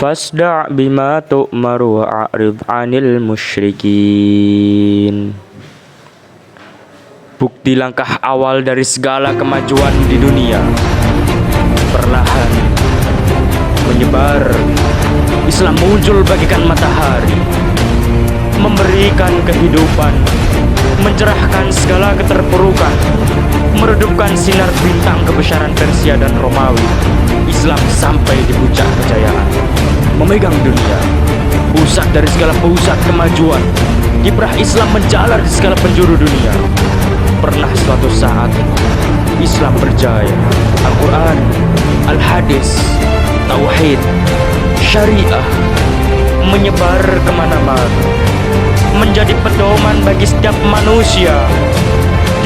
Fasda' bima tu'maru wa'rid 'anil musyrikin. Bukti langkah awal dari segala kemajuan di dunia perlahan menyebar. Islam muncul bagikan matahari, memberikan kehidupan, mencerahkan segala keterpurukan, meredupkan sinar bintang kebesaran Persia dan Romawi. Islam sampai di puncak kejayaan, memegang dunia, pusat dari segala pusat kemajuan. Kiprah Islam menjalar di segala penjuru dunia. Pernah suatu saat Islam berjaya. Al-Quran, Al-Hadis, Tauhid, Syariah menyebar kemana-mana, menjadi pedoman bagi setiap manusia,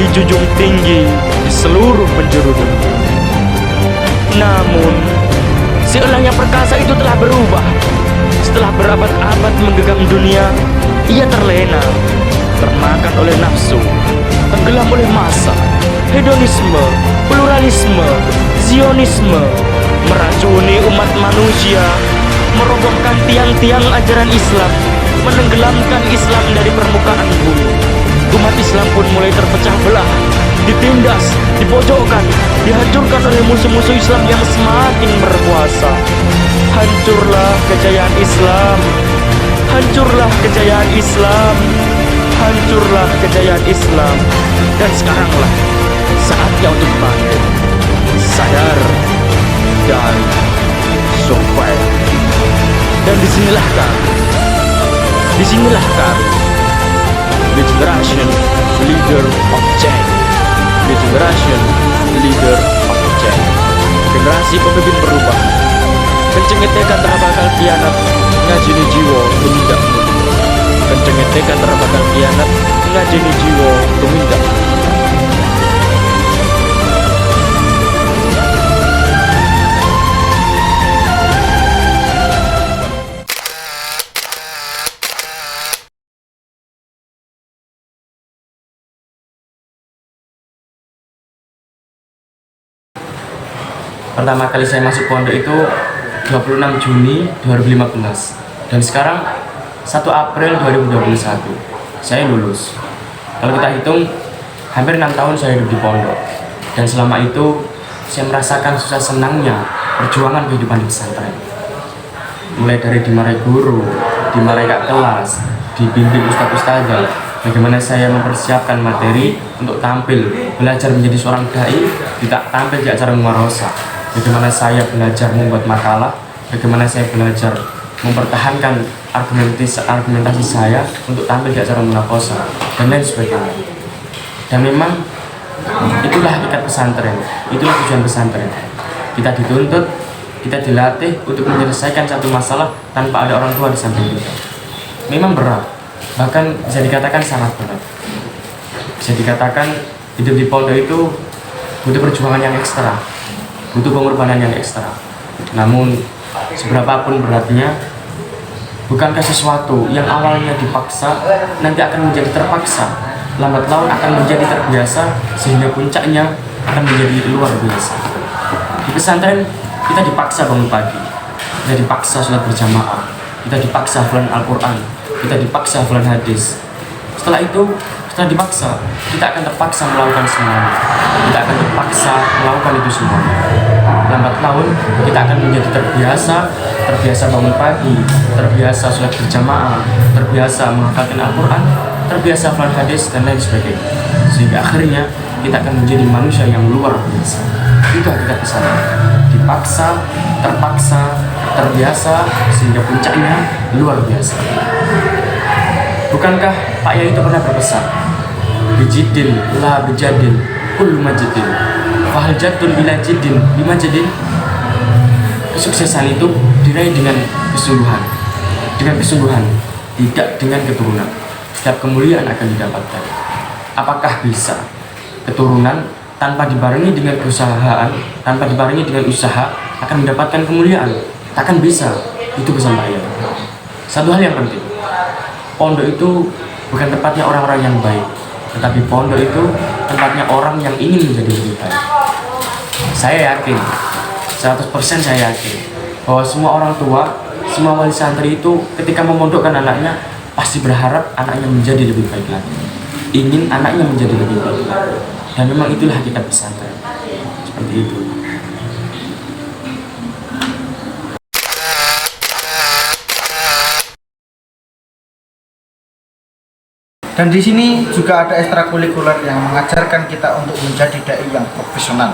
dijunjung tinggi di seluruh penjuru dunia. Namun, seulah yang perkasa itu telah berubah. Setelah berabad-abad menggenggam dunia, ia terlena, termakan oleh nafsu, tenggelam oleh massa, hedonisme, pluralisme, zionisme, meracuni umat manusia, merobohkan tiang-tiang ajaran Islam, menenggelamkan Islam dari permukaan bumi. Umat Islam pun mulai terpecah belah, ditindas, dipojokkan, dihancurkan oleh musuh-musuh Islam yang semakin berkuasa. Hancurlah kejayaan Islam, hancurlah kejayaan Islam, hancurlah kejayaan Islam. Dan sekaranglah saatnya untuk bangkit, sadar, dan survive. Dan disinilah kami, the generation leader of change, the generation leader of change, generasi pemimpin perubahan. Kencengit tekan terabakal kianat, ngajini jiwa tumindak mulia. Kencengit tekan terabakal kianat, ngajini jiwa tumindak mulia. Pertama kali saya masuk pondok itu 26 Juni 2015 dan sekarang 1 April 2021 saya lulus. Kalau kita hitung hampir 6 tahun saya hidup di pondok, dan selama itu saya merasakan susah senangnya perjuangan kehidupan di pesantren. Mulai dari dimarahi guru, dimarahi kak kelas, dibimbing ustadz-ustadzah, bagaimana saya mempersiapkan materi untuk tampil, belajar menjadi seorang dai, tidak tampil di acara muarosah. Bagaimana saya belajar membuat makalah, bagaimana saya belajar mempertahankan argumentasi saya untuk tampil di acara munaqashah, dan lain sebagainya. Dan memang itulah hakikat pesantren, itulah tujuan pesantren. Kita dituntut, kita dilatih untuk menyelesaikan satu masalah tanpa ada orang tua di samping kita. Memang berat, bahkan bisa dikatakan sangat berat. Bisa dikatakan hidup di pondok itu butuh perjuangan yang ekstra, butuh pengorbanan yang ekstra. Namun seberapapun beratnya, bukankah sesuatu yang awalnya dipaksa nanti akan menjadi terpaksa, lambat laun akan menjadi terbiasa, sehingga puncaknya akan menjadi luar biasa. Di pesantren kita dipaksa bangun pagi, kita dipaksa sholat berjamaah, kita dipaksa hafalan Al-Quran, kita dipaksa hafalan hadis. Setelah itu setelah dipaksa, kita akan terpaksa melakukan semuanya. Kita akan terpaksa melakukan itu semuanya. Lambat laun kita akan menjadi terbiasa bangun pagi, terbiasa sholat berjamaah, terbiasa menghafalkan Al-Quran, terbiasa hafalan hadis, dan lain sebagainya. Sehingga akhirnya kita akan menjadi manusia yang luar biasa. Itu hakikat pesantren. Dipaksa, terpaksa, terbiasa, sehingga puncaknya luar biasa. Bukankah Pak Yai itu pernah berpesan, bijidin la bijadin kullu majidin fahal jadun bila jidin bima jadin. Kesuksesan itu diraih dengan kesungguhan, tidak dengan keturunan. Setiap kemuliaan akan didapatkan. Apakah bisa keturunan tanpa dibarengi dengan keusahaan, tanpa dibarengi dengan usaha akan mendapatkan kemuliaan? Takkan bisa. Itu pesan Pak Yai. Satu hal yang penting, pondok itu bukan tempatnya orang-orang yang baik, tetapi pondok itu tempatnya orang yang ingin menjadi lebih baik. Saya yakin, 100% saya yakin bahwa semua orang tua semua wali santri itu ketika memondokkan anaknya pasti berharap anaknya menjadi lebih baik lagi, ingin anaknya menjadi lebih baik lagi, dan memang itulah hakikat pesantren seperti itu. Dan di sini juga ada ekstrakurikuler yang mengajarkan kita untuk menjadi dai yang profesional,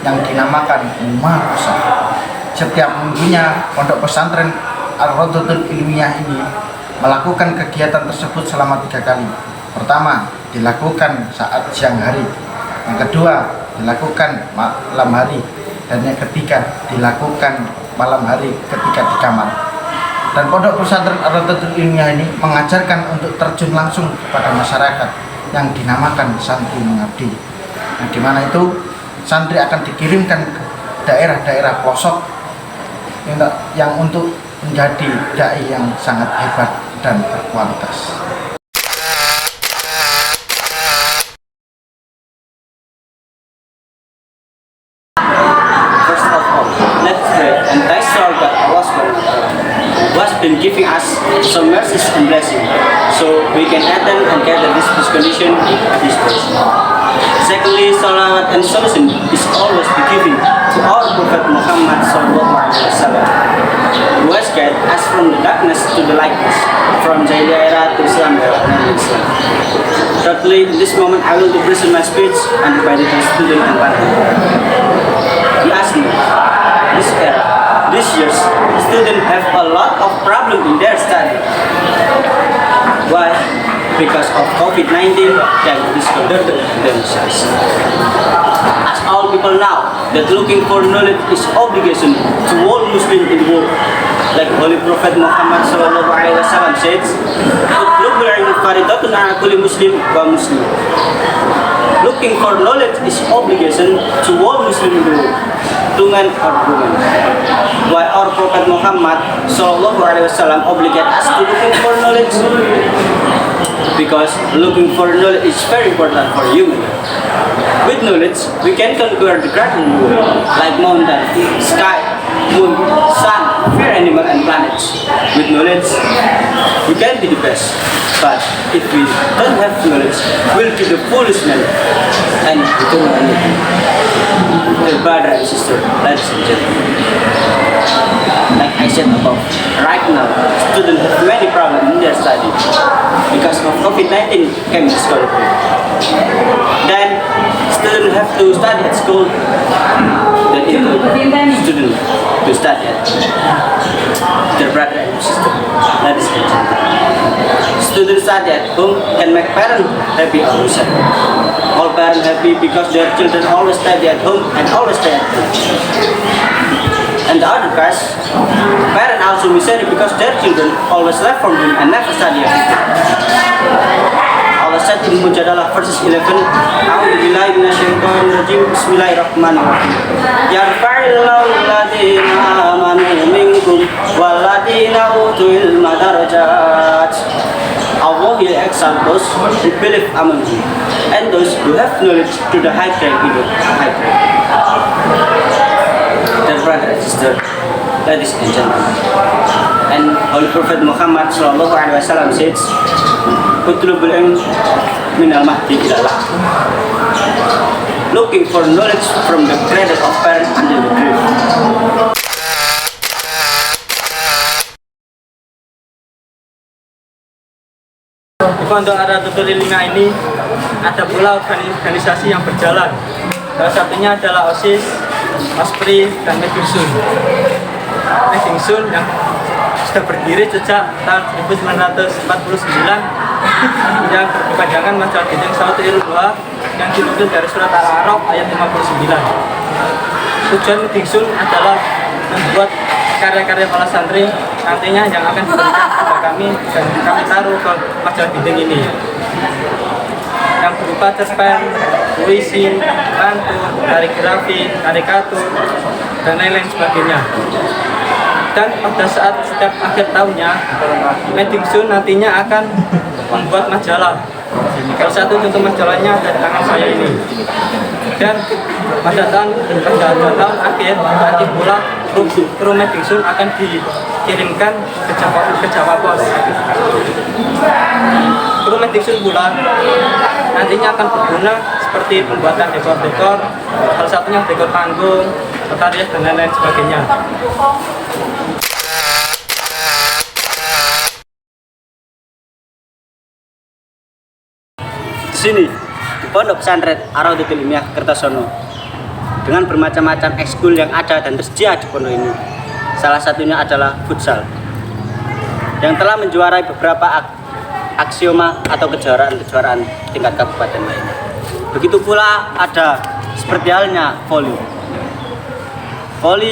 yang dinamakan mumarasah. Setiap minggunya pondok pesantren Ar-Raudhatul Ilmiyah ini melakukan kegiatan tersebut selama 3 kali. Pertama, dilakukan saat siang hari. Yang kedua, dilakukan malam hari. Dan yang ketiga, dilakukan malam hari ketika di kamar. Dan pondok pesantren Ar-Raudhatul Ilmiyah ini mengajarkan untuk terjun langsung kepada masyarakat yang dinamakan santri mengabdi. Nah, di mana itu santri akan dikirimkan ke daerah-daerah pelosok yang untuk menjadi dai yang sangat hebat dan berkualitas. First of all, let's pray and thanks to our God, Allah Subhanahu wa Ta'ala, who has been giving us some mercies and blessings, so we can attend and gather this condition at this place. Secondly, salawat and salutation is always be given to our Prophet Muhammad Sallallahu Alaihi Wasallam, who has guided us from the darkness to the lightness, from Jahiliyah era to Islam era and Islam. Thirdly, in this moment I will present my speech and divided to student and parent. He asked me, this era, these years, students have a lot of problem in their study. Why? Because of COVID-19 that distorted themselves. As all people know, that looking for knowledge is obligation to all Muslims in the world. Like Holy Prophet Muhammad Sallallahu Alaihi Wasallam says, "Utlubul ilmi faridatun ala kulli muslim wa muslim." Looking for knowledge is obligation to all Muslims in the world, to men or women. Why our Prophet Muhammad Sallallahu Alaihi Wasallam obligate us to looking for knowledge? Because looking for knowledge is very important for human. With knowledge, we can conquer the great world, like mountain, sky, moon, sun, fair animal and planets. With knowledge, we can be the best. But if we don't have knowledge, we'll be the foolish man, and we don't know anything. Dear brother and sister, ladies and gentlemen, like I said above, right now, students have many problems in their study because of COVID-19 came to school. Then students have to study at school. Then students to study at their brother and sister, ladies and gentlemen. Students study at home can make parents happy or sad. All parents happy because their children always study at home and always stay at home. And the other case, parents also misery because their children always left from home and never study at home. Allah said in Mujadalah verses 11, A'udzubillahi minasyaitonir rajim, Bismillahirrahmanirrahim. Yarfa'illahu alladziina amanu minkum walladziina utul ilma darajat. Allah will exalt those who believe among you, and those who have knowledge to the high grade in the high grade. Dear brother and sister, ladies and gentlemen, and Holy Prophet Muhammad Sallallahu Alaihi Wasallam says, "Utlubul ilm minal mahdi ilal lahd." Looking for knowledge from the cradle of parents until the grave. Di Pondok Ar-Raudhatul Ilmiyah ini ada pula organisasi yang berjalan. Salah satunya adalah OSIS, OSPRI, dan Medingsun. Medingsun yang sudah berdiri sejak tahun 1949 yang berkepanjangan masalah bidang Sautul Irwa yang dinukil dari surat Al-A'raf ayat 59. Tujuan Medingsun adalah membuat karya-karya para santri nantinya yang akan diberikan kepada kami dan kami taruh ke majalah bidang ini yang berupa cerpen, puisi, pantun, kaligrafi, karikatur, dan lain-lain sebagainya. Dan pada saat setiap akhir tahunnya, Medingsun nantinya akan membuat majalah. Salah satu contoh majalahnya ada di tangan saya ini. Dan pada tahun akhir nanti pula kru Medingsun akan dikirimkan ke Jawa Pos. Kru Medingsun pula nantinya akan berguna seperti pembuatan dekor-dekor, salah satunya dekor panggung, tata rias dan lain-lain sebagainya. Di sini, di Pondok Pesantren Ar-Raudhatul Ilmiah Kertosono, dengan bermacam-macam ekskul yang ada dan tersedia di pondok ini. Salah satunya adalah futsal, yang telah menjuarai beberapa aksioma atau kejuaraan tingkat kabupaten lainnya. Begitu pula ada seperti halnya voli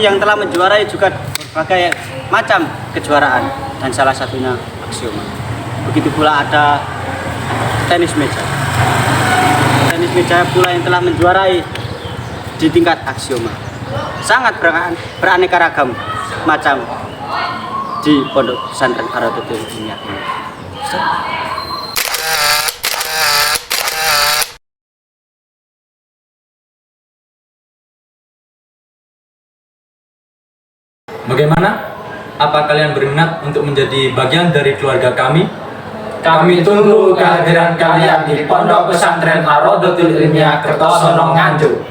yang telah menjuarai juga berbagai macam kejuaraan dan salah satunya aksioma. Begitu pula ada tenis meja pula yang telah menjuarai di tingkat aksioma. Sangat beraneka ragam macam di Pondok Pesantren Ar-Raudhatul Ilmiah ini. Bagaimana? Apa kalian berminat untuk menjadi bagian dari keluarga kami? Kami tunggu kehadiran kalian di Pondok Pesantren Ar-Raudhatul Ilmiah Kertosono Nganjuk.